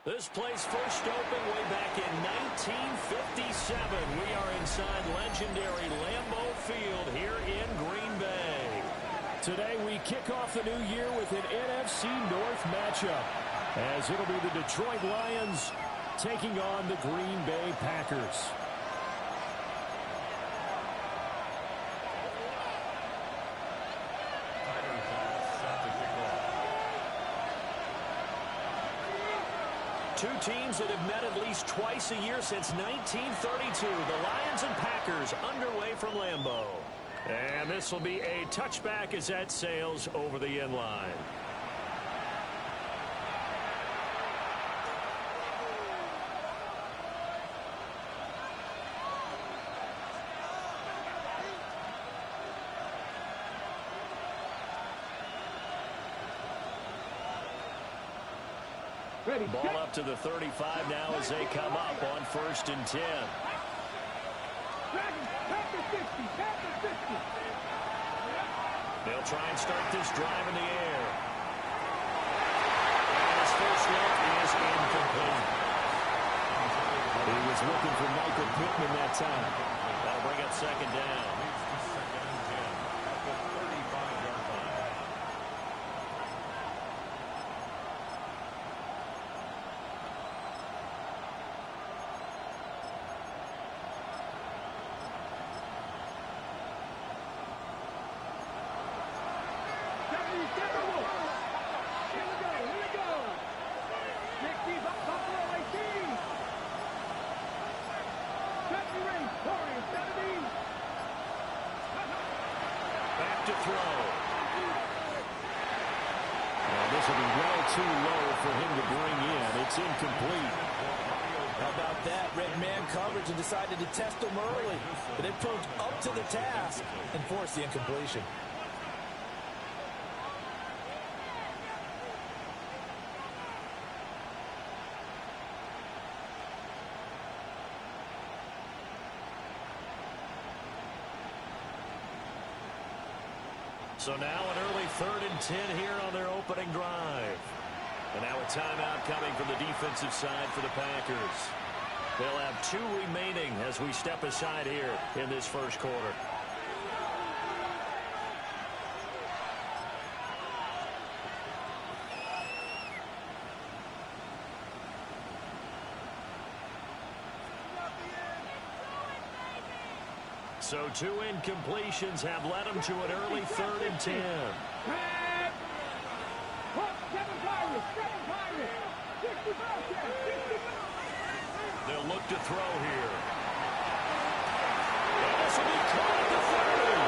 This place first opened way back in 1957. We are inside legendary Lambeau Field here in Green Bay. Today we kick off the new year with an NFC North matchup, as it'll be the Detroit Lions taking on the Green Bay Packers. Two teams that have met at least twice a year since 1932. The Lions and Packers underway from Lambeau. And this will be a touchback as that sails over the end line. Ready. Ball up to the 35 now as they come up on 1st and 10. They'll try and start this drive in the air. And his first look is incomplete. He was looking for Michael Pittman that time. That'll bring up 2nd down. Back to throw. Well, this will be well too low for him to bring in. It's incomplete. How about that? Red man coverage and decided to test him early. But they proved up to the task and forced the incompletion. So now an early 3rd and 10 here on their opening drive. And now a timeout coming from the defensive side for the Packers. They'll have 2 remaining as we step aside here in this first quarter. So 2 incompletions have led them to an early 3rd and 10. They'll look to throw here. And this will be caught at the 30.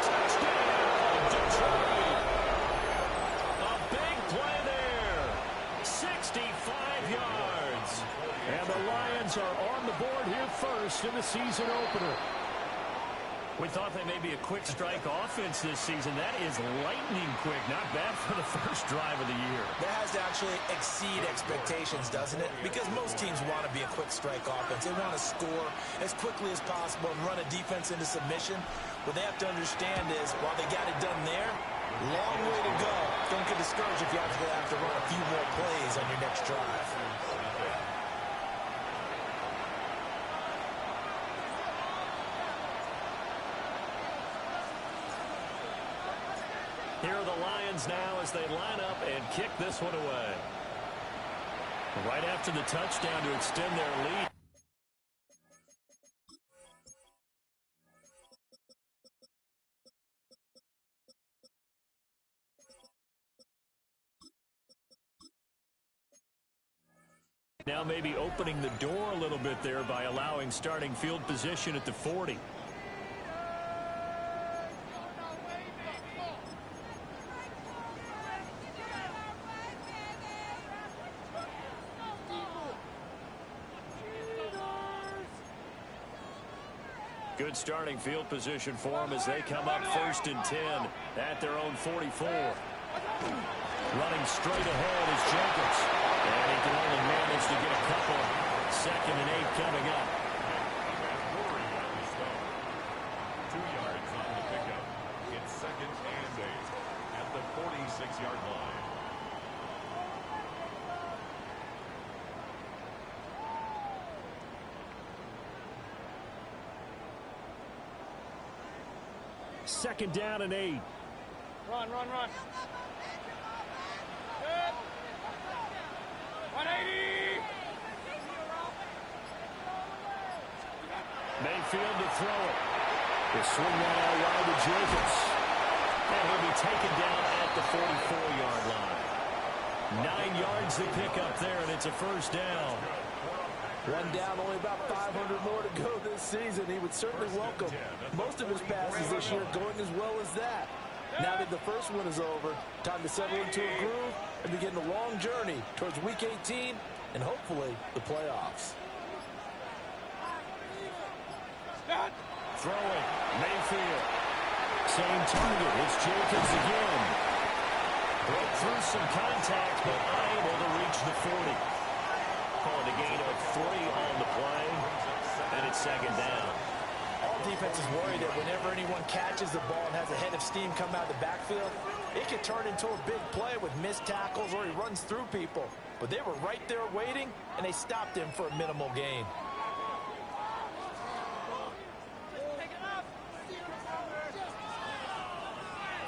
Touchdown, Detroit. A big play there. 65 yards. And the Lions are on the board here first in the season opener. We thought they may be a quick strike offense this season. That is lightning quick. Not bad for the first drive of the year. That has to actually exceed expectations, doesn't it? Because most teams want to be a quick strike offense. They want to score as quickly as possible and run a defense into submission. What they have to understand is, while they got it done there, long way to go. Don't get discouraged if you actually have to run a few more plays on your next drive. Here are the Lions now as they line up and kick this one away. Right after the touchdown to extend their lead. Now maybe opening the door a little bit there by allowing starting field position at the 40. Good starting field position for them as they come up 1st and 10 at their own 44. Running straight ahead is Jacobs. And he can only manage to get a couple. 2nd and 8 coming up. 2 yards on the pickup. It's 2nd and 8 at the 46-yard line. second down and 8. Run. Good. 180. Mayfield to throw it. They swing that out wide to Jacobs. And he'll be taken down at the 44-yard line. 9 yards to pick up there, and it's a first down. One down, only about 500 more to go this season. He would certainly welcome most of his passes this year going as well as that. Now that the first one is over, time to settle into a groove and begin the long journey towards Week 18 and hopefully the playoffs. Throwing, Mayfield. Same target, it's Jacobs again. Broke through some contact, but unable to reach the 40. Calling a gain of 3 on the play, and it's second down. All defenses worry that whenever anyone catches the ball and has a head of steam come out of the backfield, it can turn into a big play with missed tackles or he runs through people. But they were right there waiting, and they stopped him for a minimal gain.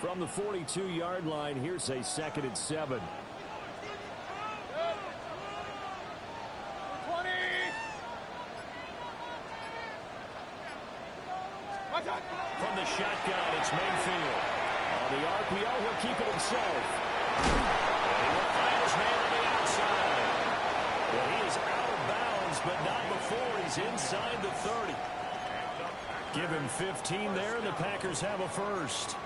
From the 42-yard line, here's a second and 7. From the shotgun, it's Mayfield. On the RPO, he'll keep it himself. And he will find his man on the outside. Well, he is out of bounds, but not before he's inside the 30. Give him 15 there, and the Packers have a first.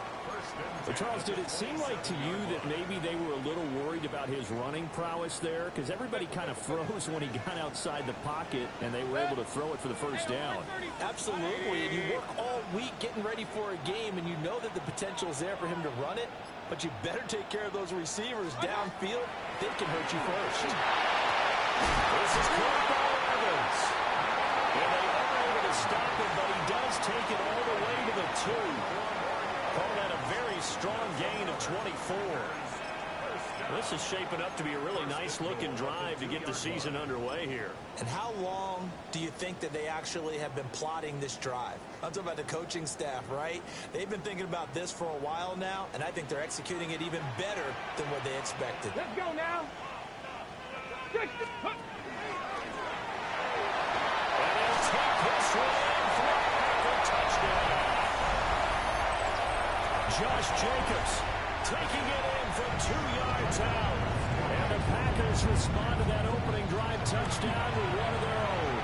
But Charles, did it seem like to you that maybe they were a little worried about his running prowess there? Because everybody kind of froze when he got outside the pocket, and they were able to throw it for the first down. Absolutely, and you work all week getting ready for a game, and you know that the potential is there for him to run it, but you better take care of those receivers downfield. They can hurt you first. This is caught by Evans. And they are able to stop him, but he does take it all the way to the 2. Call that a very strong gain of 24. This is shaping up to be a really nice-looking drive to get the season underway here. And how long do you think that they actually have been plotting this drive? I'm talking about the coaching staff, right? They've been thinking about this for a while now, and I think they're executing it even better than what they expected. Let's go now. And he'll take this one in for a Packer touchdown. Josh Jacobs taking it in from 2 yards out. And the Packers respond to that opening drive touchdown with one of their own.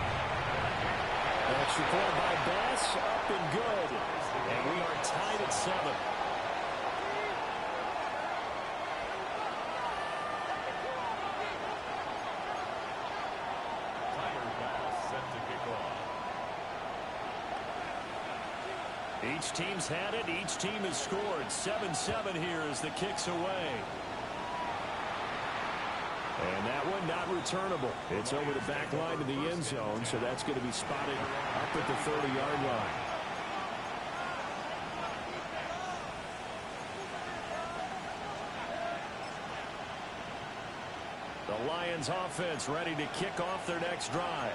Extra point by Bass, up and good. And we are tied at 7. Each team's had it. Each team has scored. 7-7 here as the kick's away. And that one not returnable. It's over the back line to the end zone, so that's going to be spotted up at the 30-yard line. The Lions offense ready to kick off their next drive.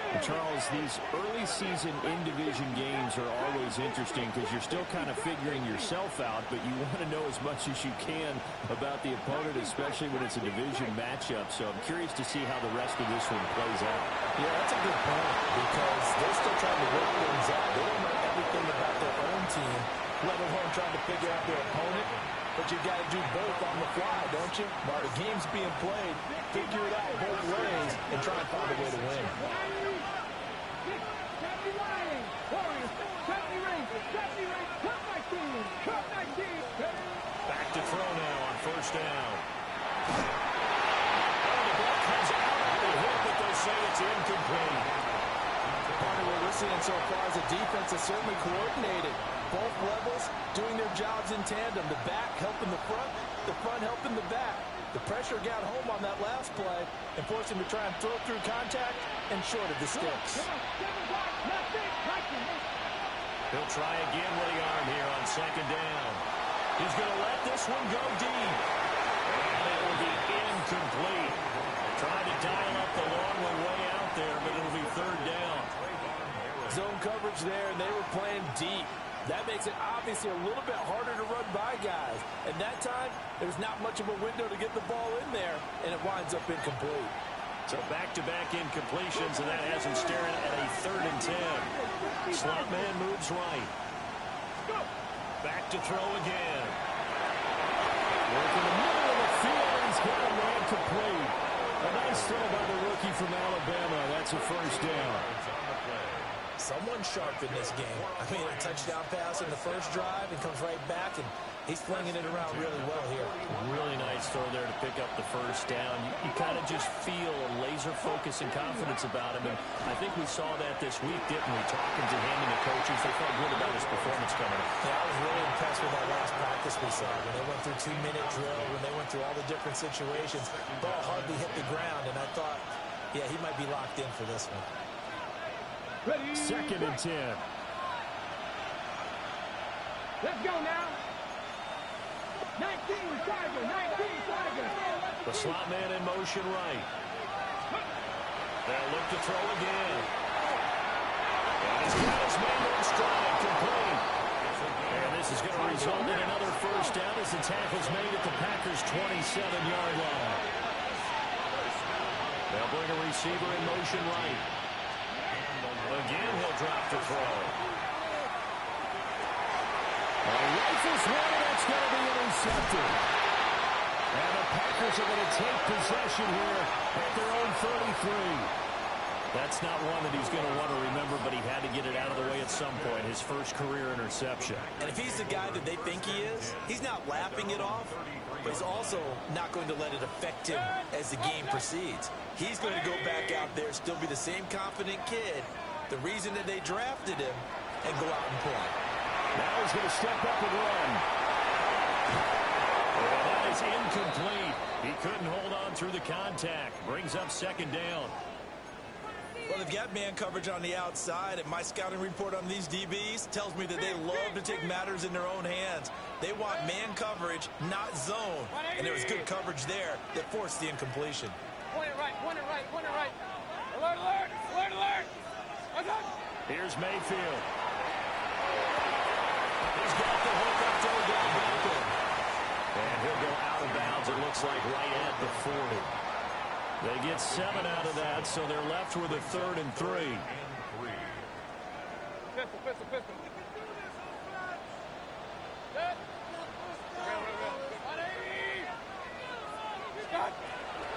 And Charles, these early season in-division games are always interesting because you're still kind of figuring yourself out, but you want to know as much as you can about the opponent, especially when it's a division matchup. So I'm curious to see how the rest of this one plays out. Yeah, that's a good point because they're still trying to work things out. They don't know everything about their own team, let alone trying to figure out their opponent. But you've got to do both on the fly, don't you? While the game's being played, figure it out both ways and try and find a way to win. Back to throw now on first down. Oh, the ball comes out of the hit, but they say it's incomplete. Part of what we're seeing so far is the defense is certainly coordinated. Both levels doing their jobs in tandem. The back helping the front helping the back. The pressure got home on that last play and forced him to try and throw through contact and short of the sticks. He'll try again with the arm here on second down. He's going to let this one go deep. And it will be incomplete. Trying to dial up the long one way out there, but it'll be third down. Zone coverage there, and they were playing deep. That makes it obviously a little bit harder to run by guys. And that time, there's not much of a window to get the ball in there, and it winds up incomplete. So back-to-back incompletions, and that has him staring at a 3rd and 10. Slot man moves right. Back to throw again. Work in the middle of the field, and he's got a man complete. A nice throw by the rookie from Alabama. That's a 1st down. Someone sharp in this game. I mean, a touchdown pass in the first drive and comes right back, and he's flinging it around really well here. Really nice throw there to pick up the 1st down. You kind of just feel a laser focus and confidence about him, and I think we saw that this week, didn't we? Talking to him and the coaches, they felt good about his performance coming up. Yeah, I was really impressed with that last practice we saw. When they went through 2-minute drill, when they went through all the different situations, ball hardly hit the ground, and I thought, yeah, he might be locked in for this one. 2nd and 10. Let's go now. 19 Tiger, 19 Tiger. The slot man in motion right. They'll look to throw again. And he's got his man on stride, complete. And this is going to result in another 1st down as the tackle's made at the Packers' 27-yard line. They'll bring a receiver in motion right. Again, he'll drop to throw. Rifles one, that's going to be intercepted. And the Packers are going to take possession here at their own 33. That's not one that he's going to want to remember, but he had to get it out of the way at some point, his first career interception. And if he's the guy that they think he is, he's not lapping it off, but he's also not going to let it affect him as the game proceeds. He's going to go back out there, still be the same confident kid, the reason that they drafted him, and go out and play. Now he's going to step up and run. And that is incomplete. He couldn't hold on through the contact. Brings up 2nd down. Well, they've got man coverage on the outside, and my scouting report on these DBs tells me that they love to take matters in their own hands. They want man coverage, not zone. And there was good coverage there that forced the incompletion. Point it right, point it right, point it right. Alert, alert, alert, alert. What's up? Here's Mayfield. He's got the hook up to Odell Beckham. And he'll go out of bounds, it looks like, right at the 40. They get 7 out of that, so they're left with a 3rd and 3. Pistol, pistol, pistol.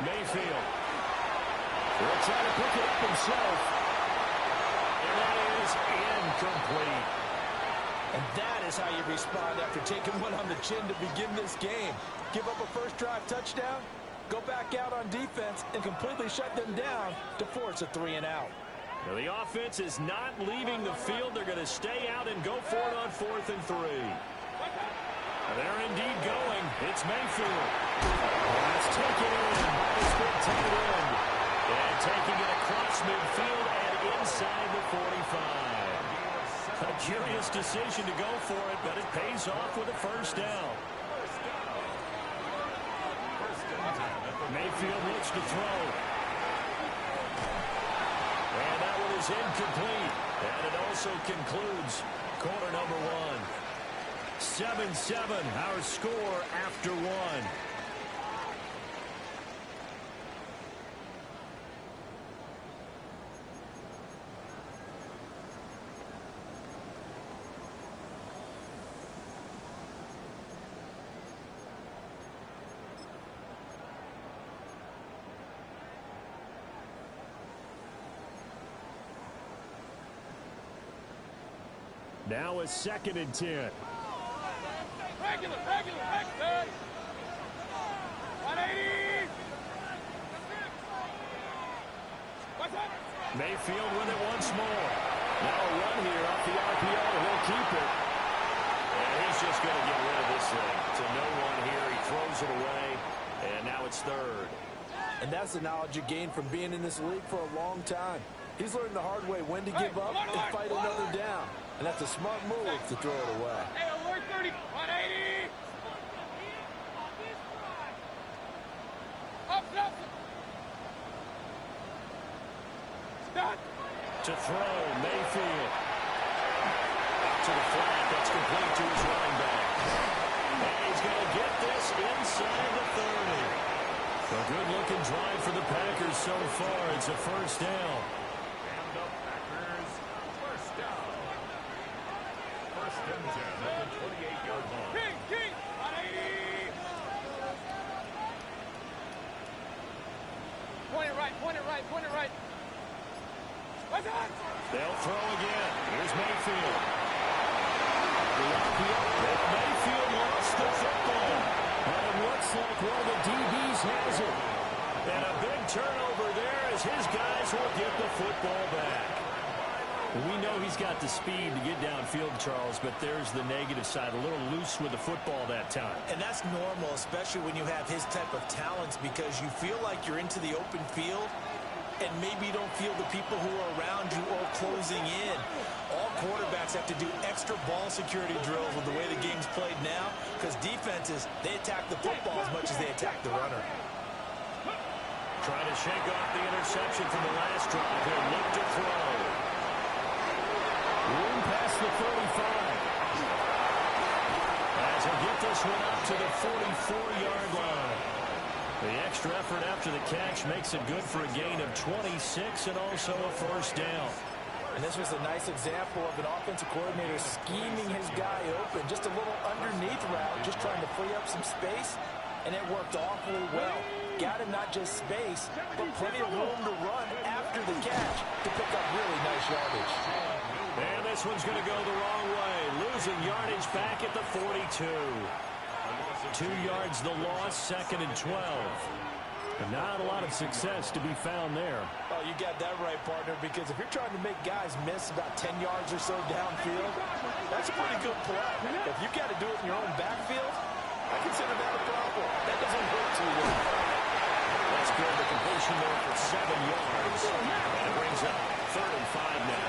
Mayfield will try to pick it up himself. And that is incomplete. And that is how you respond after taking one on the chin to begin this game. Give up a first drive touchdown, go back out on defense, and completely shut them down to force a 3 and out. Now the offense is not leaving the field. They're going to stay out and go for it on 4th and 3. They're indeed going. It's Mayfield. That's taken in by this big tight end. And taking it across midfield and inside the 45. A curious decision to go for it, but it pays off with a 1st down. Mayfield looks to throw. And that one is incomplete. And it also concludes quarter number 1. 7-7, our score after 1. Now a 2nd and 10. Regular, good. 180. What's up? Mayfield with it once more. Now a run here off the RPO. He'll keep it. And he's just going to get rid of this thing. To no one here. He throws it away. And now it's 3rd. And that's the knowledge you gain from being in this league for a long time. He's learned the hard way when to give up and fight another down. And that's a smart move to throw it away. Hey, alert 30, 180. Up. Stop. To throw, Mayfield. to the flat. That's complete to his running back. And he's going to get this inside the 30. A good-looking drive for the Packers so far. It's a first down. And the Packers first down. First and 10 at the 28-yard line. Keep on 80. Point it right, point it right, point it right. What's that? They'll throw again. Here's Mayfield. Mayfield lost the football. And it looks like one of the DBs has it. And a big turnover there as his guys will get the football back. We know he's got the speed to get downfield, Charles, but there's the negative side. A little loose with the football that time. And that's normal, especially when you have his type of talents, because you feel like you're into the open field and maybe you don't feel the people who are around you or closing in. All quarterbacks have to do extra ball security drills with the way the game's played now, because defenses, they attack the football as much as they attack the runner. Trying to shake off the interception from the last drive. He'll look to throw. Room past the 35. As he'll get this one up to the 44-yard line. The extra effort after the catch makes it good for a gain of 26 and also a first down. And this was a nice example of an offensive coordinator scheming his guy open. Just a little underneath route, just trying to free up some space, and it worked awfully well. Got him not just space, but plenty of room to run after the catch to pick up really nice yardage. And this one's going to go the wrong way. Losing yardage back at the 42. 2 yards the loss, second and 12. And not a lot of success to be found there. Oh, you got that right, partner, because if you're trying to make guys miss about 10 yards or so downfield, that's a pretty good play. If you've got to do it in your own backfield, I consider that a problem. That doesn't work too well. That's good. The completion there for 7 yards. And it brings up 35 now.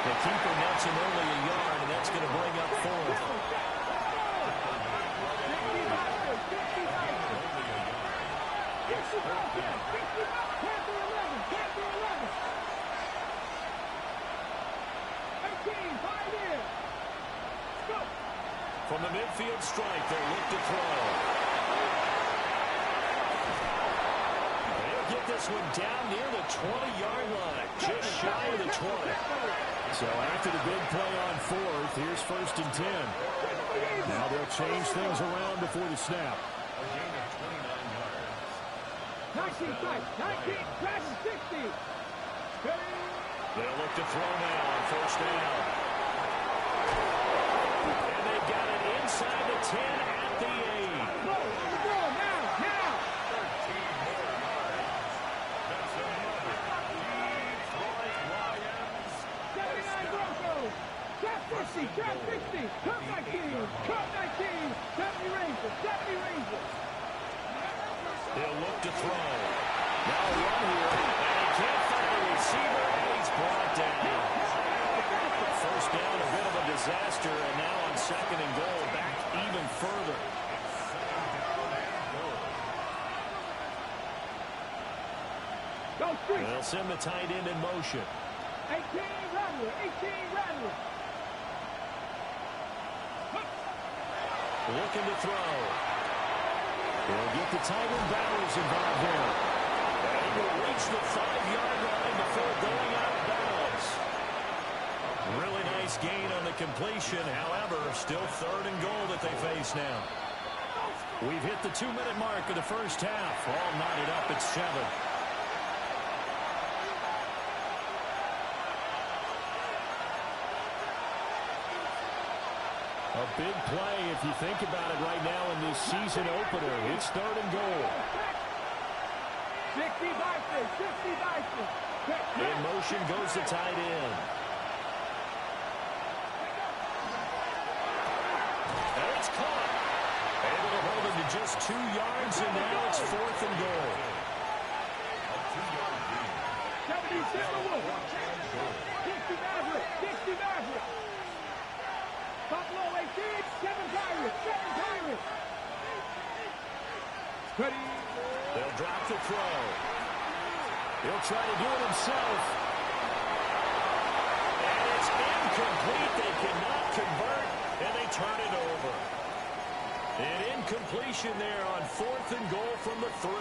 The keeper nets him only a yard, and that's going to bring up 4th. From the midfield strike, they'll look to throw. They'll get this one down near the 20-yard line, just shy of the 20. So after the big play on 4th, here's 1st and 10. Now they'll change things around before the snap. A gain of 29 yards. 19, 60. They'll look to throw now on 1st down. And they've got it inside the 10 at the 8. Go, now. 13 more yards. That's another Detroit Lions. 79 Broncos. Top 50, top 60. Top 19, top 19. 70 Rangers, 70 Rangers. They'll look to throw. Now a run here, and he can't find a receiver, and he's brought down. First down, a bit of a disaster, and now on 2nd and goal, back even further. They'll send the tight end in motion. 18 Rattler. Looking to throw. He'll get the tight end Bowers involved here. And he will reach the 5-yard line before going out of bounds. Really nice gain on the completion. However, still 3rd and goal that they face now. We've hit the 2-minute mark of the first half. All knotted up at 7. A big play if you think about it right now in this season opener. It's 3rd and goal. 60 Bison. In motion goes the tight end. And it's caught. Able to hold him to just 2 yards, and now it's 4th and goal. 70 Timberwolves. 60 Maverick. Buffalo 18, 7 Pirates. Ready. They'll drop the throw. He'll try to do it himself. And it's incomplete. They cannot convert, and they turn it over. An incompletion there on 4th and goal from the 3.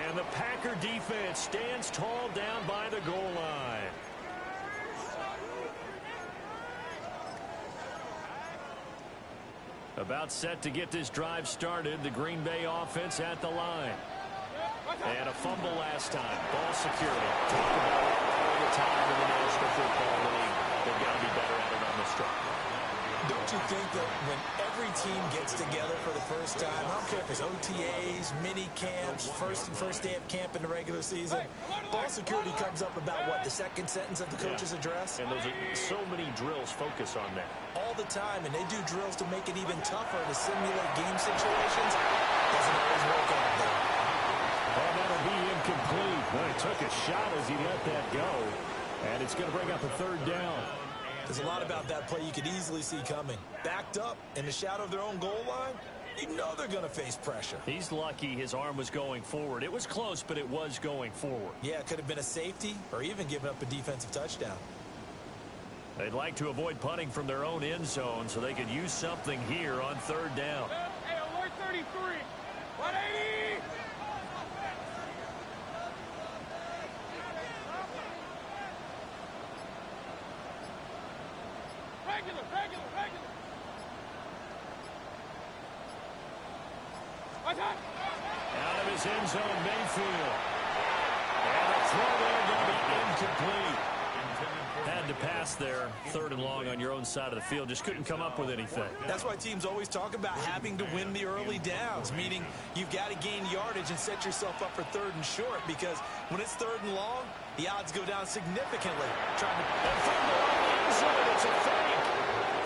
And the Packer defense stands tall down by the goal line. About set to get this drive started. The Green Bay offense at the line. And a fumble last time. Ball security. Talk about it all the time in the National Football League. They've got to be better at it on this drive. Don't you think that when every team gets together for the first time, I don't care if it's OTAs, mini camps, first day of camp in the regular season, ball security comes up about what, the second sentence of the coach's address? And those are so many drills focus on that. All the time, and they do drills to make it even tougher to simulate game situations. Doesn't always work out there. Oh, that'll be incomplete. Well, he took a shot as he let that go. And it's going to bring up a 3rd down. There's a lot about that play you could easily see coming. Backed up in the shadow of their own goal line, you know they're going to face pressure. He's lucky his arm was going forward. It was close, but it was going forward. Yeah, it could have been a safety or even given up a defensive touchdown. They'd like to avoid punting from their own end zone so they could use something here on 3rd down. Hey, alert 33. 180. Regular. Out of his end zone, Mayfield. And the throw there going to be incomplete. Had to pass there, 3rd and long on your own side of the field. Just couldn't come up with anything. That's why teams always talk about having to win the early downs, meaning you've got to gain yardage and set yourself up for 3rd and short, because when it's 3rd and long, the odds go down significantly. Trying to... And from the end zone, it's a fake.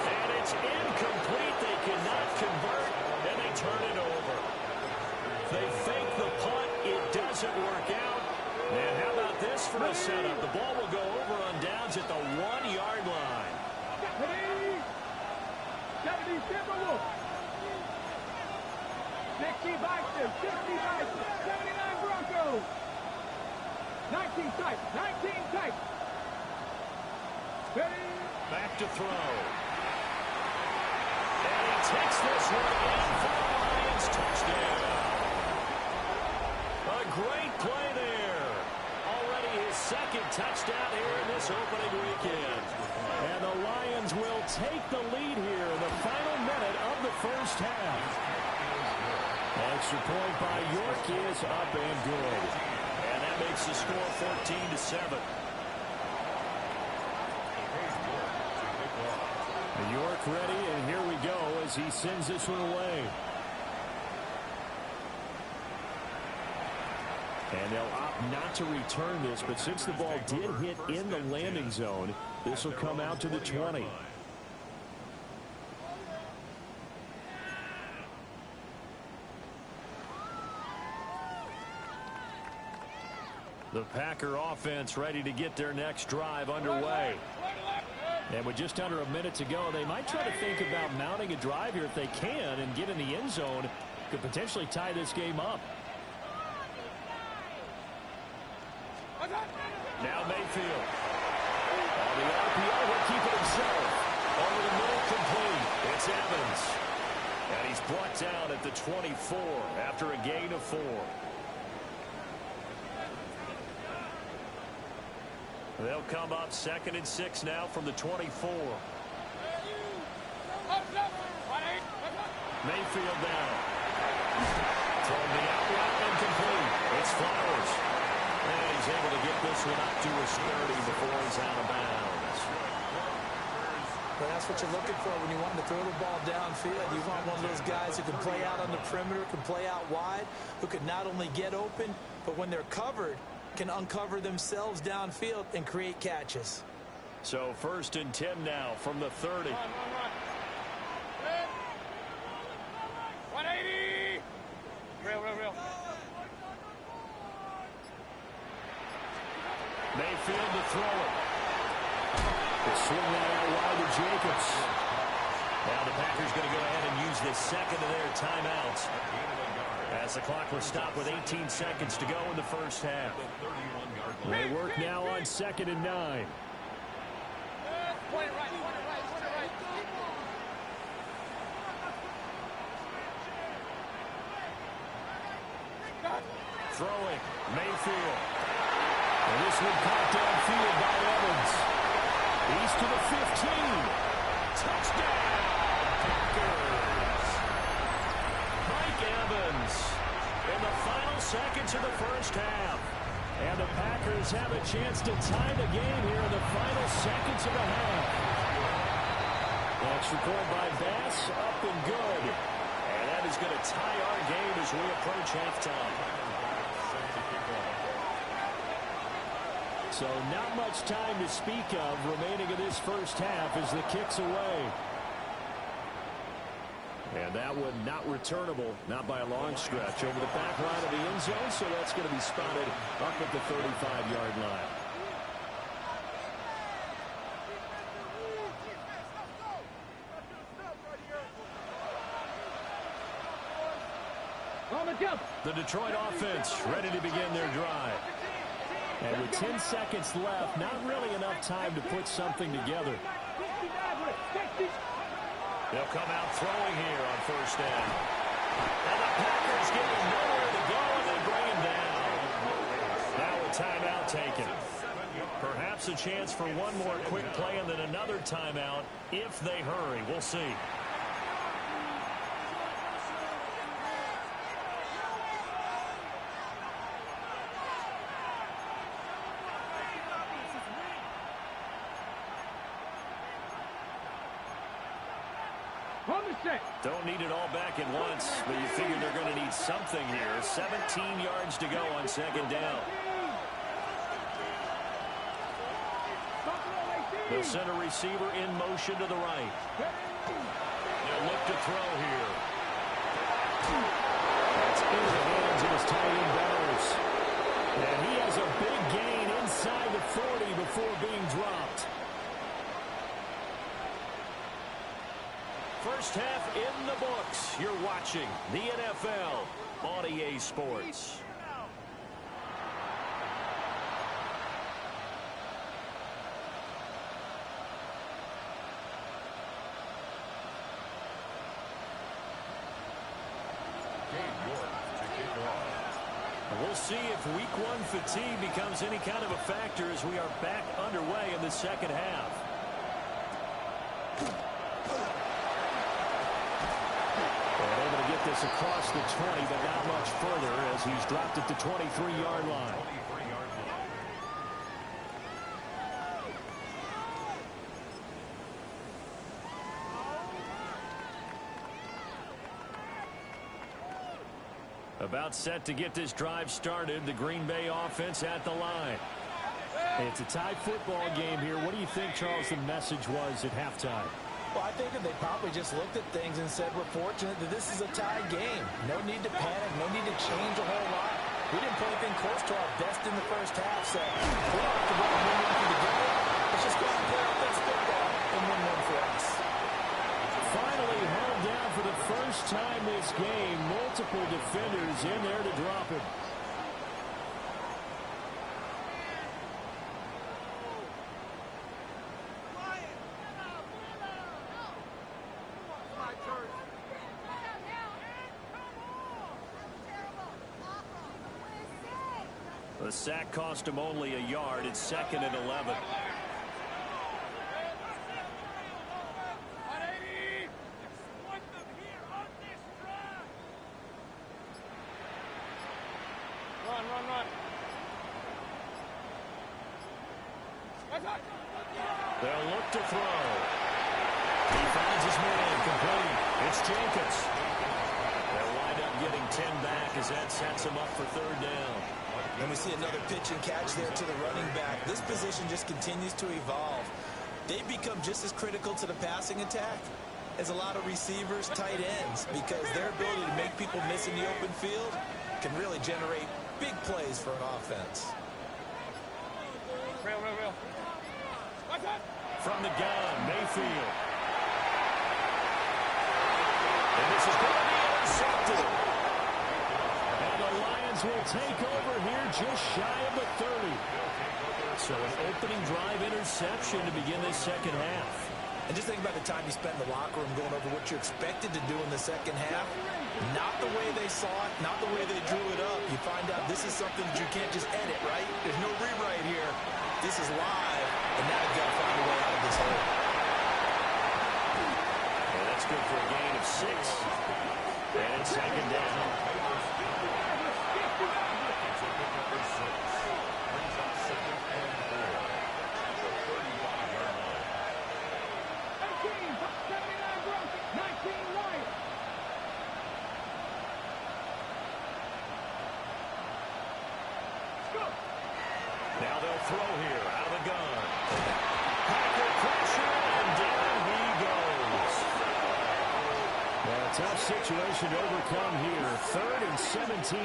And it's incomplete. They cannot convert, and they turn it over. They fake the punt. It doesn't work out. And how about this for a setup? The ball will go over on downs at the 1-yard line. 70 Timberwolves. 60 Vikings. 79 Broncos. 19 tight. Ready. Back to throw. And he takes this one in for the Lions. Touchdown. A great play there. Already his 2nd touchdown here in this opening weekend. And the Lions will take the lead here in the final minute of the 1st half. Extra point by York is up and good. And that makes the score 14-7. York ready, and here we go as he sends this one away. And they'll opt not to return this, but since the ball did hit in the landing zone, this will come out to the 20. The Packer offense ready to get their next drive underway. And with just under a minute to go, they might try to think about mounting a drive here if they can and get in the end zone. Could potentially tie this game up. Now Mayfield. On the RPO, he'll keep it himself. Over the middle, complete. It's Evans. And he's brought down at the 24 after a gain of 4. They'll come up 2nd and 6 now from the 24. Mayfield down. From the outright incomplete. It's Flowers. And he's able to get this one up to his 30 before he's out of bounds. Well, that's what you're looking for when you want to throw the ball downfield. You want one of those guys who can play out on the perimeter, can play out wide, who can not only get open, but when they're covered, can uncover themselves downfield and create catches. So 1st and 10 now from the 30. 180. Real. Mayfield to throw it. It's swinging out wide to Jacobs. Now the Packers going to go ahead and use the 2nd of their timeouts. As the clock will stop with 18 seconds to go in the first half. They work now on 2nd and 9. Throwing, Mayfield. And this one caught downfield by Evans. He's to the 15. Touchdown, Packers. Mike Evans in the final seconds of the first half. And the Packers have a chance to tie the game here in the final seconds of the half. Extra point by Bass, up and good. And that is going to tie our game as we approach halftime. So not much time to speak of remaining in this first half as the kick's away. And that one not returnable, not by a long stretch, over the back line of the end zone, so that's going to be spotted up at the 35-yard line. The Detroit offense ready to begin their drive. And with 10 seconds left, not really enough time to put something together. They'll come out throwing here on first down. And the Packers get him nowhere to go, and they bring him down. Now a timeout taken. Perhaps a chance for one more quick play and then another timeout if they hurry. We'll see. Don't need it all back at once, but you figure they're going to need something here. 17 yards to go on second down. They'll send a receiver in motion to the right. They'll look to throw here. That's into the hands of his tight end Bowers. And he has a big gain inside the 40 before being dropped. First half in the books. You're watching the NFL on EA Sports. We'll see if week one fatigue becomes any kind of a factor as we are back underway in the second half. This across the 20, but not much further as he's dropped at the 23-yard line. About set to get this drive started. The Green Bay offense at the line. It's a tie football game here. What do you think, Charles, the message was at halftime? Well, I think that they probably just looked at things and said, we're fortunate that this is a tie game. No need to panic. No need to change a whole lot. We didn't play anything close to our best in the first half, so we don't have to go and win anything together. Let's just go out and play our best football and win one for us. Finally held down for the first time this game. Multiple defenders in there to drop him. The sack cost him only a yard. It's 2nd and 11. Run. They'll look to throw. He finds his man complete. It's Jenkins. They'll wind up getting 10 back as that sets him up for third down. And we see another pitch and catch there to the running back. This position just continues to evolve. They become just as critical to the passing attack as a lot of receivers, tight ends, because their ability to make people miss in the open field can really generate big plays for an offense. Real. From the gun, Mayfield. And this is going to be intercepted. Lions will take over here just shy of the 30. So an opening drive interception to begin this second half. And just think about the time you spend in the locker room going over what you're expected to do in the second half. Not the way they saw it, not the way they drew it up. You find out this is something that you can't just edit, right? There's no rewrite here. This is live, and now you've got to find a way out of this hole. And that's good for a gain of 6. And second down. Now they'll throw here out of the gun. Packer pressure, and down he goes. Well, a tough situation to overcome here. 3rd and 17.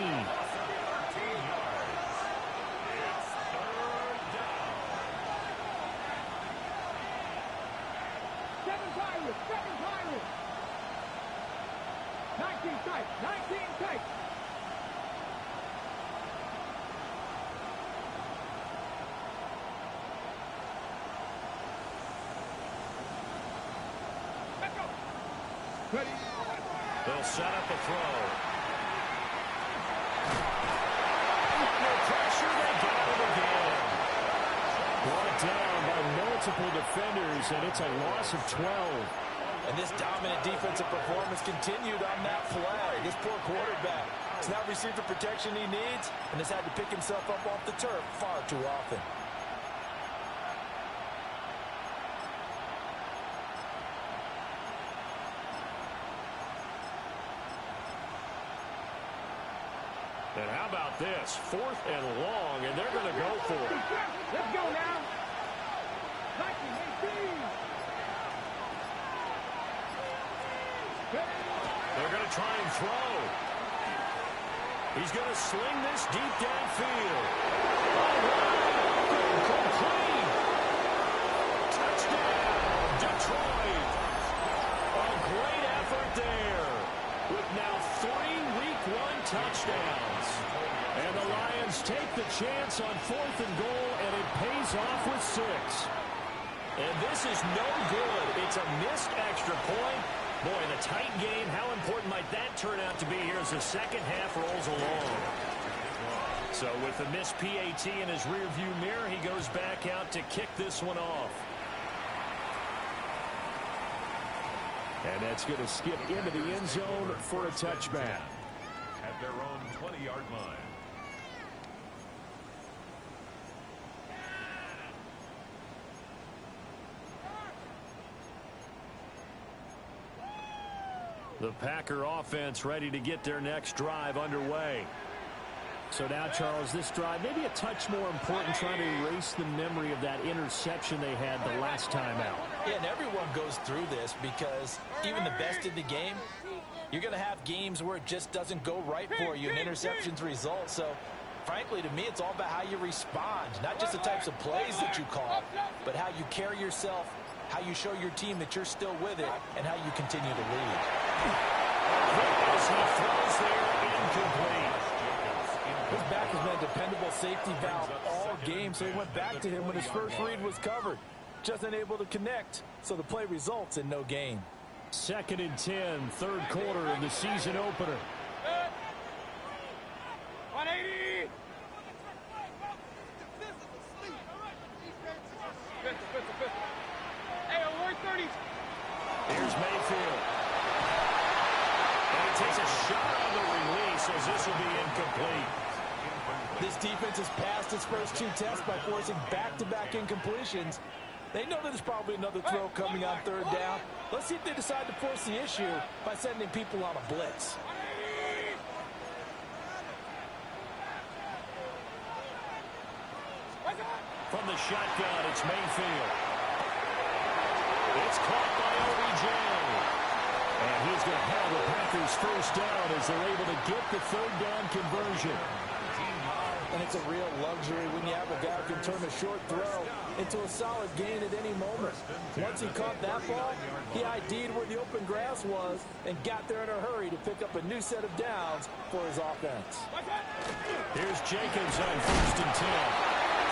Seven Pirates. 19 tight. 19 tight. Ready. They'll set up a throw. No pressure, they got him again. Brought down by multiple defenders, and it's a loss of 12. And this dominant defensive performance continued on that play. This poor quarterback has not received the protection he needs and has had to pick himself up off the turf far too often. And how about this? 4th and long, and they're going to go for it. Let's go now. 1918. They're going to try and throw. He's going to sling this deep downfield. Complete. Touchdown, Detroit. A great effort there with now 3 Week 1 touchdowns. And the Lions take the chance on 4th and goal, and it pays off with 6. And this is no good. It's a missed extra point. Boy, the tight game, how important might that turn out to be here as the second half rolls along? So with the missed PAT in his rearview mirror, he goes back out to kick this one off. And that's going to skip into the end zone for a touchback. At their own 20-yard line. The Packer offense ready to get their next drive underway. So now, Charles, this drive maybe a touch more important, trying to erase the memory of that interception they had the last time out. Yeah, and everyone goes through this because even the best in the game, you're going to have games where it just doesn't go right for you and interceptions result. So, frankly, to me, it's all about how you respond, not just the types of plays that you call, but how you carry yourself, how you show your team that you're still with it, and how you continue to lead. As he throws there, incomplete. His back has been a dependable safety valve all game, so he went back to him when his first read was covered. Just unable to connect, so the play results in no gain. 2nd and 10, 3rd quarter of the season opener. 180. Hey, alert 30. Here's Mayfield. And he takes a shot on the release as this will be incomplete. This defense has passed its first 2 tests by forcing back-to-back incompletions. They know that there's probably another throw coming on 3rd down. Let's see if they decide to force the issue by sending people on a blitz. From the shotgun, it's Mayfield. It's caught by OBJ. And he's going to have the Packers first down as they're able to get the 3rd down conversion. And it's a real luxury when you have a guy who can turn a short throw into a solid gain at any moment. Once he caught that ball, he ID'd where the open grass was and got there in a hurry to pick up a new set of downs for his offense. Here's Jacobs on 1st and 10.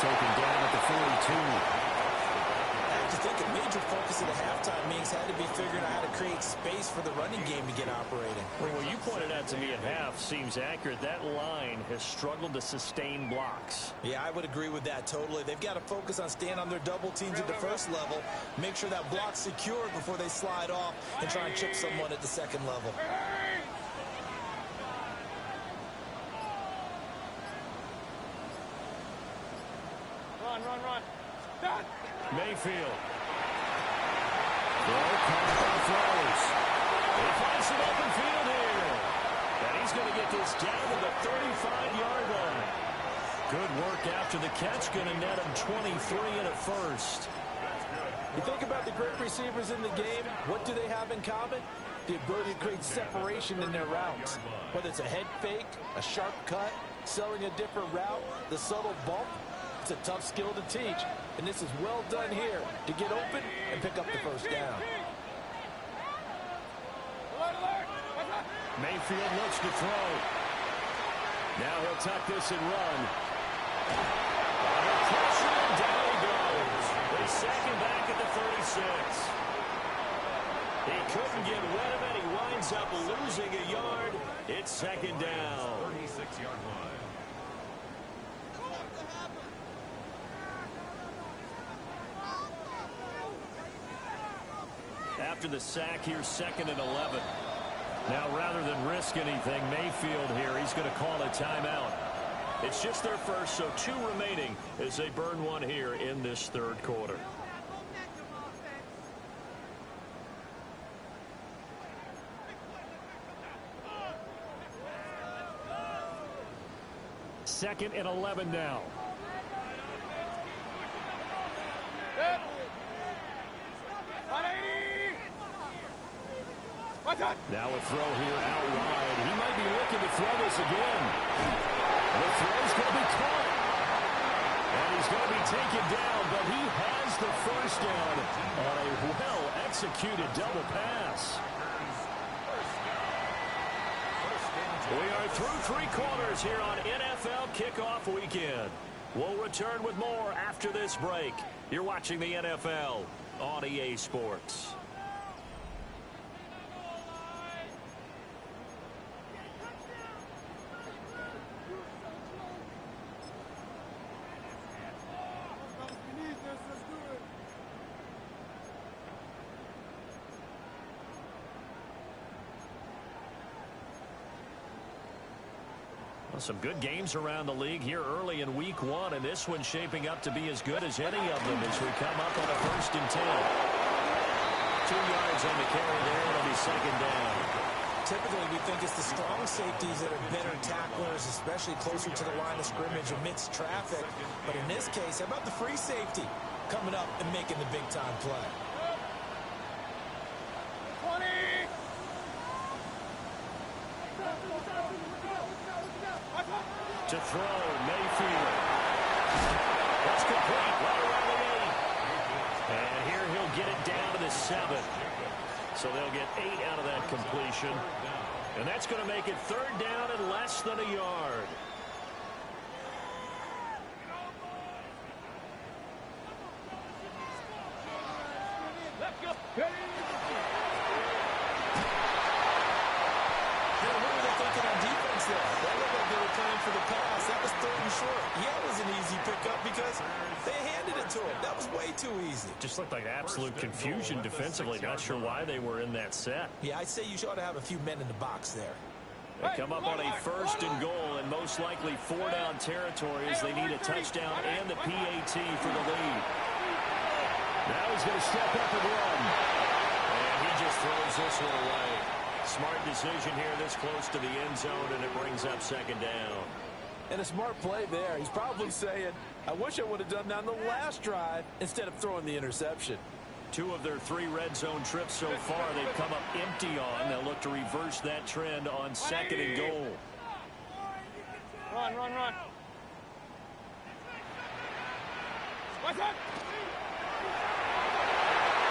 Taken down at the 42. I think a major focus of the halftime meetings had to be figuring out how to create space for the running game to get operating. Well, what you pointed out to me at half seems accurate. That line has struggled to sustain blocks. Yeah, I would agree with that totally. They've got to focus on staying on their double teams at the first level, make sure that block's secure before they slide off and try and chip someone at the second level. Run. Mayfield. Throws. He finds some open field here. And he's going to get this down to the 35-yard line. Good work after the catch. Going to net him 23 and a first. You think about the great receivers in the game, what do they have in common? The ability to create separation in their routes. Whether it's a head fake, a sharp cut, selling a different route, the subtle bump, it's a tough skill to teach. And this is well done here to get open and pick up the first down. Mayfield looks to throw. Now he'll tuck this and run. Under pressure, and down he goes. They sack him back at the 36. He couldn't get rid of it. He winds up losing a yard. It's second down. 36-yard line. After the sack, here's 2nd and 11. Now, rather than risk anything, Mayfield here, he's going to call a timeout. It's just their first, so 2 remaining as they burn one here in this third quarter. Second and 11 now. Now a throw here out wide. He might be looking to throw this again. The throw's going to be caught. And he's going to be taken down, but he has the first down on a well-executed double pass. We are through 3 quarters here on NFL Kickoff Weekend. We'll return with more after this break. You're watching the NFL on EA Sports. Well, some good games around the league here early in week 1, and this one shaping up to be as good as any of them as we come up on a 1st and 10. 2 yards on the carry there. It'll be second down. Typically, we think it's the strong safeties that are better tacklers, especially closer to the line of scrimmage amidst traffic. But in this case, how about the free safety coming up and making the big-time play? 20! To throw, Mayfield. That's complete, right around the 8. And here he'll get it down to the 7. So they'll get 8 out of that completion. And that's going to make it 3rd down and less than a yard. Let's go! What were they thinking on defense there? That looked like they were playing for the pass. That was 3rd and short. Yeah, it was an easy pickup because they handed it to him. That was way too easy. Just looked like absolute confusion defensively. Not sure why they were in that set. Yeah, I'd say you ought to have a few men in the box there. They come up on a 1st and goal and most likely 4-down territory as they need a touchdown and the PAT for the lead. Now he's going to step up and run. And he just throws this one away. Smart decision here this close to the end zone, and it brings up 2nd down. And a smart play there. He's probably saying, I wish I would have done that on the last drive instead of throwing the interception. 2 of their 3 red zone trips so far they've come up empty on. They'll look to reverse that trend on 2nd and goal. Run. What's up?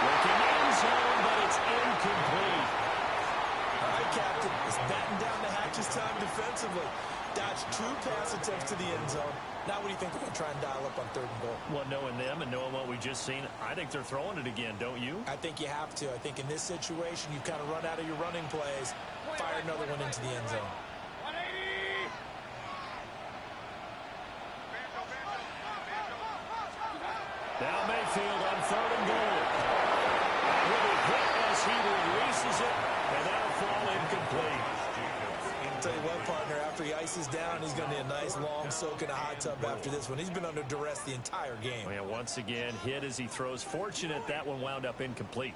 Looking end zone, but it's incomplete. All right, Captain. It's batten down the hatches time defensively. Dodge 2 pass attempts to the end zone. Now what do you think they're going to try and dial up on 3rd and goal? Well, knowing them and knowing what we just seen, I think they're throwing it again, don't you? I think you have to. I think in this situation, you kind of run out of your running plays. Fire another one into the end zone. 180. Now Mayfield on 3rd and goal. And he'll be hit as he releases it, and that'll fall incomplete. I'll tell you what, partner, after he ices down, he's going to need a nice long soak in a hot tub after this one. He's been under duress the entire game. And once again, hit as he throws. Fortunate that one wound up incomplete.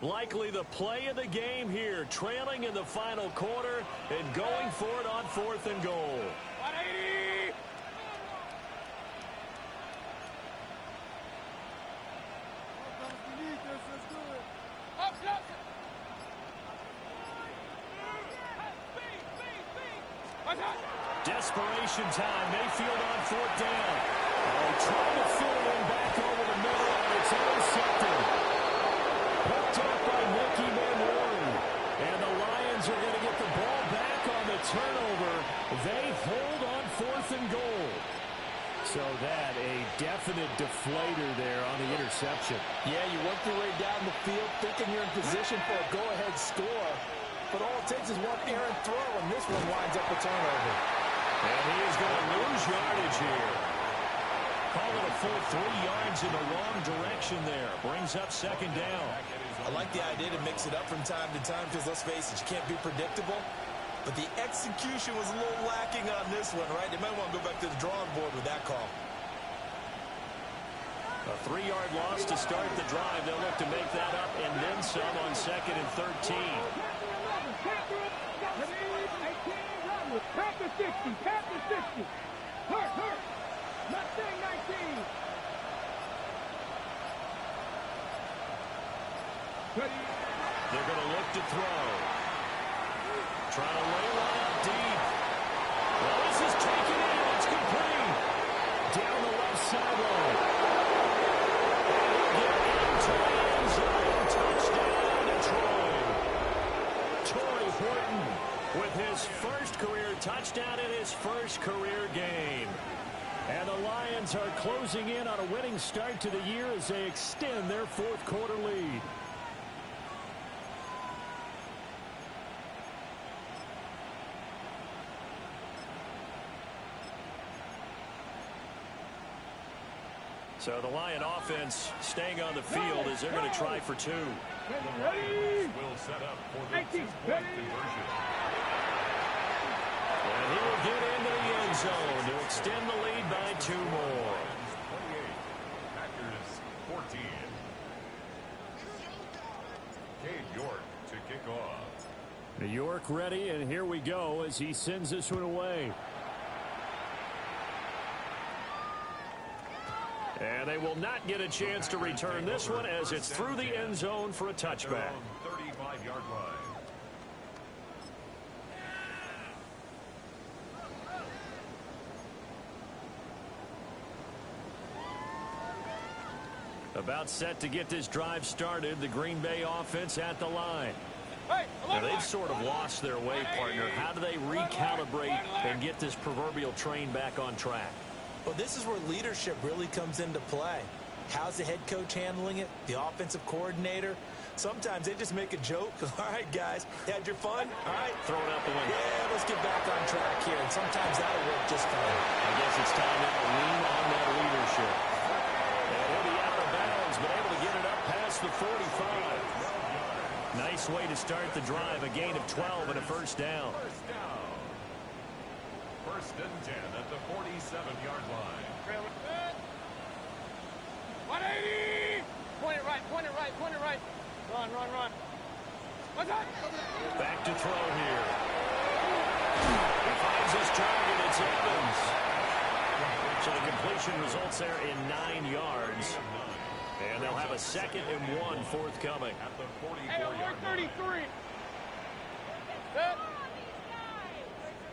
Likely the play of the game here, trailing in the final quarter and going for it on 4th and goal. 180. Up, up. What's up? Desperation time. Mayfield on 4th down. Trying to fit it in back over the middle, and it's intercepted. Picked up by Nicky Manwari. And the Lions are going to get the ball back on the turnover. They hold on 4th and goal. So that a definite deflator there on the interception. Yeah, you work your way down the field thinking you're in position for a go-ahead score. But all it takes is one errant throw, and this one winds up a turnover. And he is going to lose yardage here. Call it a full 3 yards in the wrong direction there. Brings up 2nd down. I like the idea to mix it up from time to time because, let's face it, you can't be predictable. But the execution was a little lacking on this one, right? They might want to go back to the drawing board with that call. A 3-yard loss to start the drive. They'll look to make that up and then some on 2nd and 13. Panther 60, Panther 60. Hurt. Mustang 19. They're going to look to throw. Trying to lay one up deep. Well, this is taken in. It's complete. Down the left sideline. And he'll get into the end zone. Touchdown, Detroit. Torrey Horton with his first career touchdown in his first career game. And the Lions are closing in on a winning start to the year as they extend their 4th quarter lead. So the Lion offense staying on the field as they're going to try for 2. Ready? Will set up for the 2-point conversion. And he will get into the end zone to extend the lead by 2 more. 28, Packers 14. Cade York to kick off. New York ready, and here we go as he sends this one away. And they will not get a chance to return this one as it's through the end zone for a touchback. 35-yard line. About set to get this drive started, the Green Bay offense at the line. Now, they've sort of lost their way, partner. How do they recalibrate and get this proverbial train back on track? Well, this is where leadership really comes into play. How's the head coach handling it? The offensive coordinator? Sometimes they just make a joke. All right, guys, you had your fun? All right. Throw it out the window. Yeah, let's get back on track here. And sometimes that'll work just fine. I guess it's time to lean on that leadership. And he'll be out of bounds, but able to get it up past the 45. Nice way to start the drive. A gain of 12 and a first down. First down. 1st and 10 at the 47-yard line. 180. Point it right. Run. What's that? Back to throw here. He finds his target. It's Evans. So the completion results there in 9 yards. And they'll have a 2nd and 1 forthcoming. At the Hey, 44-yard line. 133. Set.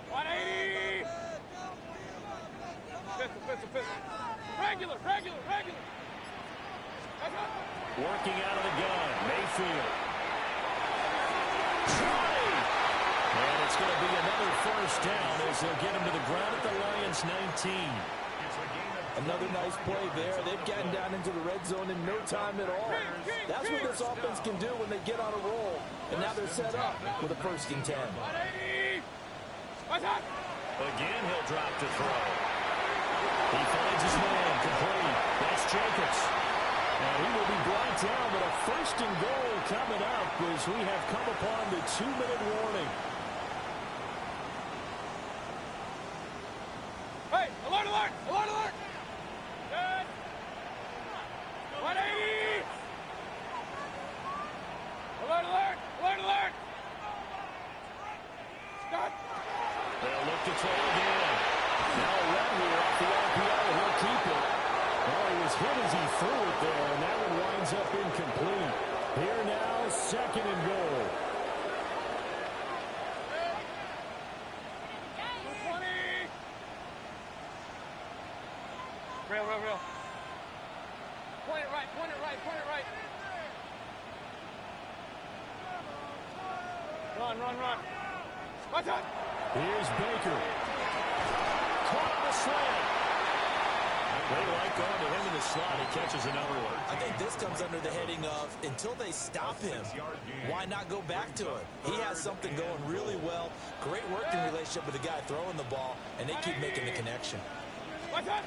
180. Regular. Working out of the gun, Mayfield. And it's going to be another first down as they'll get him to the ground at the Lions' 19. Another nice play there. They've gotten down into the red zone in no time at all. That's what this offense can do when they get on a roll. And now they're set up with a 1st and 10. Again, he'll drop to throw. He finds his man, complete. That's Jacobs. And he will be brought down with a 1st and goal coming up as we have come upon the 2-minute warning. Hey, alert! Good. 180. Alert. Stop. They'll look to throw again. Now a run here off the RPO, and he'll keep it. Well, he was hit as he threw it there, and that one winds up incomplete. Here now, 2nd and goal. 20. Real. Point it right. Run. Watch out. Here's Baker. Caught on the slant. They like going to him in the slot. He catches another one. I think this comes under the heading of, until they stop him, why not go back to it? He has something going really well. Great working relationship with the guy throwing the ball, and they keep making the connection. Watch out.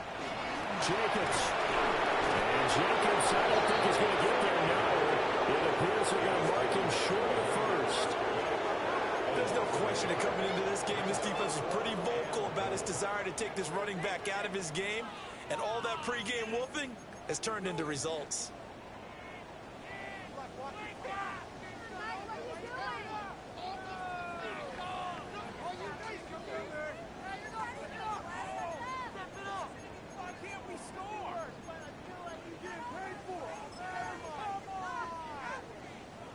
Jacobs. And Jacobs, I don't think he's going to get there now. It appears they're going to mark him short of the 1st. There's no question that coming into this game, this defense was pretty vocal about its desire to take this running back out of his game. And all that pregame wolfing has turned into results.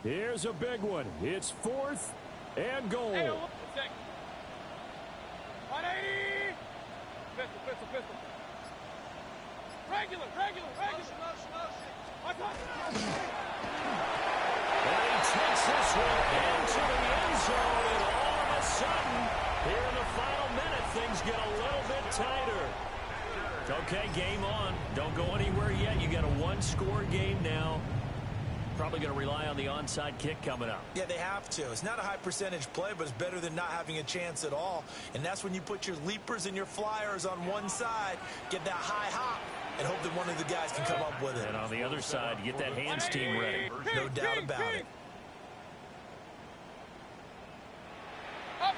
Here's a big one. It's 4th and goal. Hey, 180. Pistol. Regular. Watch out. And he takes this one into the end zone, and all of a sudden, here in the final minute, things get a little bit tighter. Okay, game on. Don't go anywhere yet. You got a 1-score game now. Probably going to rely on the onside kick coming up. Yeah, they have to. It's not a high percentage play, but it's better than not having a chance at all. And that's when you put your leapers and your flyers on one side, get that high hop, and hope that one of the guys can come up with it. And on the other side, you get that hands team ready. No doubt about it. Up.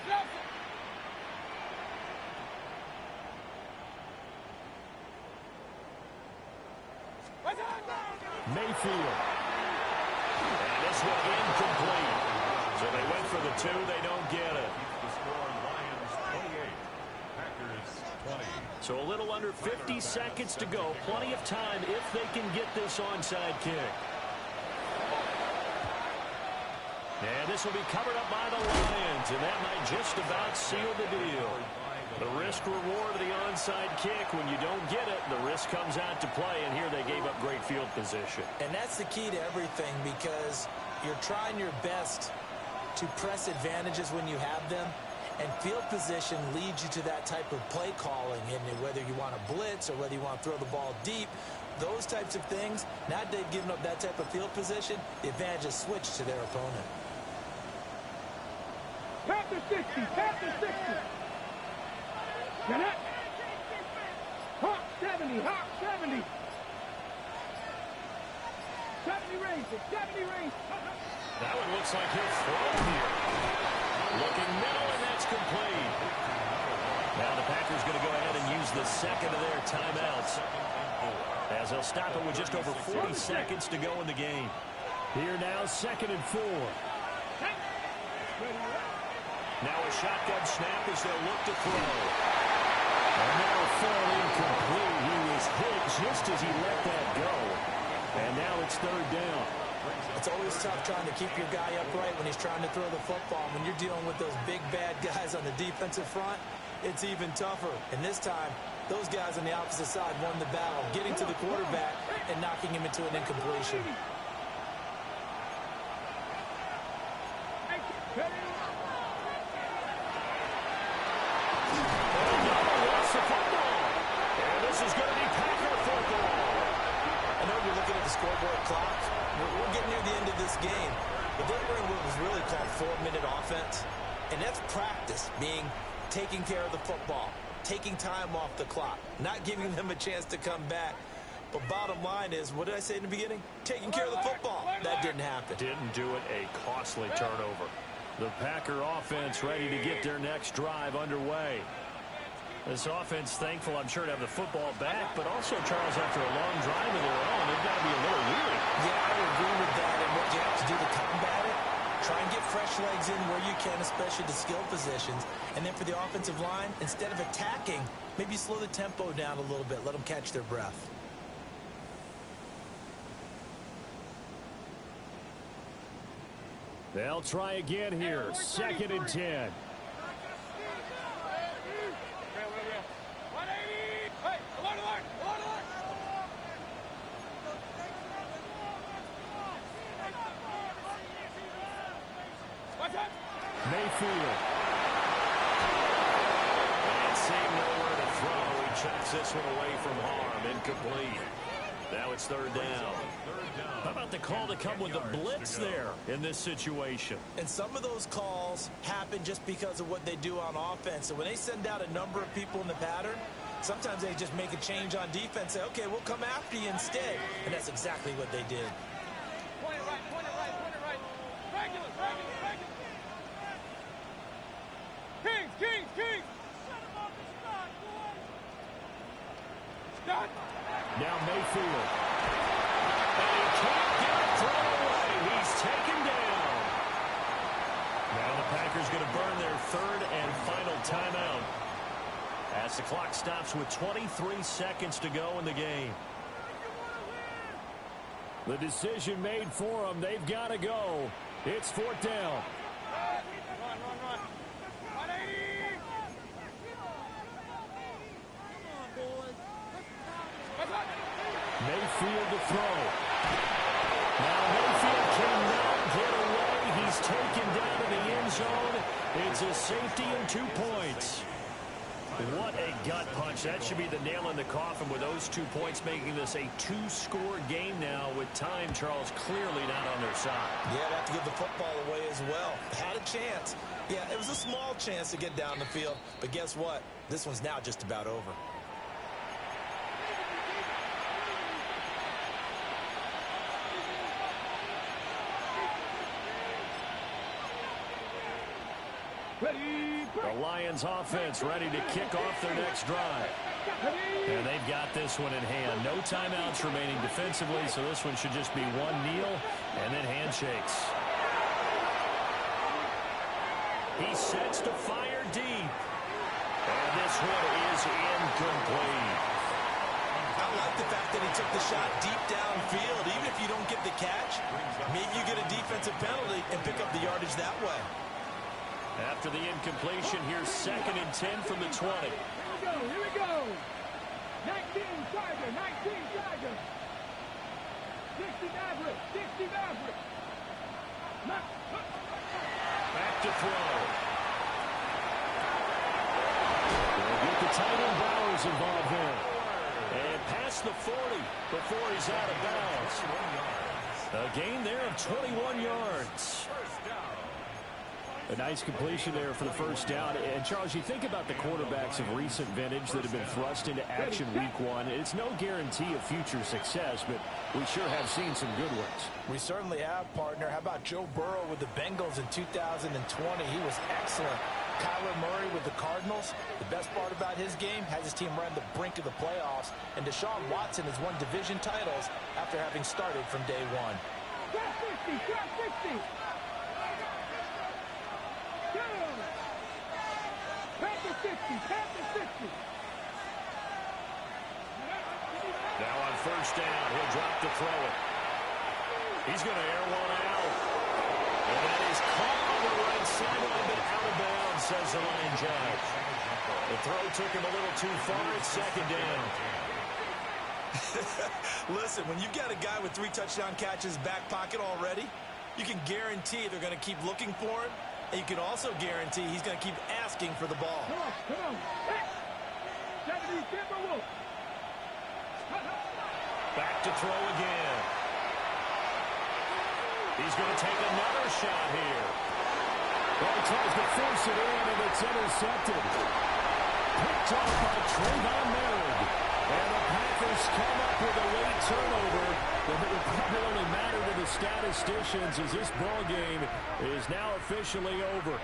Mayfield. And this one incomplete. So they went for the 2. They don't get it. The score, Lions 28, Packers 20. So a little under 50 seconds to go. Plenty of time if they can get this onside kick. And this will be covered up by the Lions, and that might just about seal the deal. The risk-reward of the onside kick, when you don't get it, the risk comes out to play, and here they gave up great field position. And that's the key to everything, because you're trying your best to press advantages when you have them, and field position leads you to that type of play calling, and whether you want to blitz or whether you want to throw the ball deep, those types of things, now that they've given up that type of field position, the advantage is switched to their opponent. Panther 60. Get it. Hawk 70. 70 range. That one looks like he'll throw here. Looking middle, and that's complete. Now the Packers going to go ahead and use the second of their timeouts, as they'll stop it with just over 40 seconds to go in the game. Here now, 2nd and 4. Now a shotgun snap as they'll look to throw. And that'll fall incomplete. He was hit just as he let that go. And now it's 3rd down. It's always tough trying to keep your guy upright when he's trying to throw the football. When you're dealing with those big, bad guys on the defensive front, it's even tougher. And this time, those guys on the opposite side won the battle, getting to the quarterback and knocking him into an incompletion. Scoreboard clock. We're getting near the end of this game, but they were in what was really called 4-minute offense, and that's practice, being taking care of the football, taking time off the clock, not giving them a chance to come back. But bottom line is, what did I say in the beginning? Taking care of the football. That didn't happen. Didn't do it. A costly turnover. The Packer offense ready to get their next drive underway. This offense thankful, I'm sure, to have the football back, but also, Charles, after a long drive of their own, they've got to be a little weary. Yeah, I would agree with that, and what you have to do to combat it, try and get fresh legs in where you can, especially the skill positions. And then for the offensive line, instead of attacking, maybe slow the tempo down a little bit, let them catch their breath. They'll try again here, 2nd and 10. Mayfield. And seeing nowhere to throw, he checks this one away from harm. Incomplete. Now it's 3rd down. How about the call to come with the blitz there in this situation? And some of those calls happen just because of what they do on offense. So when they send out a number of people in the pattern, sometimes they just make a change on defense, say, okay, we'll come after you instead. And that's exactly what they did. Point it right, point it right, point it right. Regular, regular, regular. Kings, Kings, Kings. Shut him off the spot, boy. Stop. Now Mayfield. And he can't get it thrown away. He's taken down. Now the Packers going to burn their 3rd and final timeout as the clock stops with 23 seconds to go in the game. The decision made for them. They've got to go. It's 4th down. Run, run, run. 180. Come on, boys. Mayfield to throw. Now Mayfield cannot get away. He's taken down to the end zone. It's a safety and 2 points. What a gut punch. That should be the nail in the coffin with those 2 points, making this a 2-score game now with time, Charles, clearly not on their side. Yeah, they have to give the football away as well. Had a chance. Yeah, it was a small chance to get down the field, but guess what? This one's now just about over. The Lions offense ready to kick off their next drive. And they've got this one in hand. No timeouts remaining defensively, so this one should just be one kneel and then handshakes. He sets to fire deep. And this one is incomplete. I like the fact that he took the shot deep downfield. Even if you don't get the catch, maybe you get a defensive penalty and pick up the yardage that way. After the incompletion, here's 2nd and 10 from the 20. Here we go, here we go. 19 Tiger, 19 Tiger. 60 Maverick, 60 Maverick. Back to throw. We'll get the tight end Bowers involved there. And past the 40 before he's out of bounds. A gain there of 21 yards. A nice completion there for the 1st down. And, Charles, you think about the quarterbacks of recent vintage that have been thrust into action week 1. It's no guarantee of future success, but we sure have seen some good ones. We certainly have, partner. How about Joe Burrow with the Bengals in 2020? He was excellent. Kyler Murray with the Cardinals. The best part about his game, has his team right on the brink of the playoffs. And Deshaun Watson has won division titles after having started from day 1. Trap 60, trap 60. Panther 60, Panther 60. Now on 1st down, he'll drop to throw it. He's going to air one out. And that is caught on the right sideline, but out of bounds, says the line judge. The throw took him a little too far. It's second down. Listen, when you've got a guy with 3 touchdown catches back pocket already, you can guarantee they're going to keep looking for him, and you can also guarantee he's going to keep asking for the ball. Come on. Hey. Back to throw again. He's going to take another shot here. Well, he tries to force it in, and it's intercepted. Picked off by Trayvon Merritt. And the Packers come up with a late turnover that will probably only matter to the statisticians as this ball game is now officially over.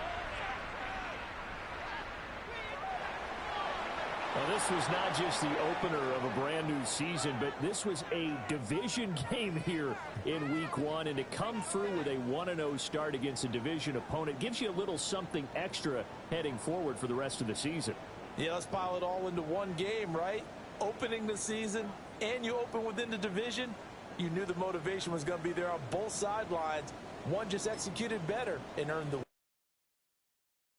Well, this was not just the opener of a brand new season, but this was a division game here in week 1. And to come through with a 1-0 start against a division opponent gives you a little something extra heading forward for the rest of the season. Yeah, let's pile it all into one game, right? Opening the season, and you open within the division. You knew the motivation was going to be there on both sidelines. One just executed better and earned the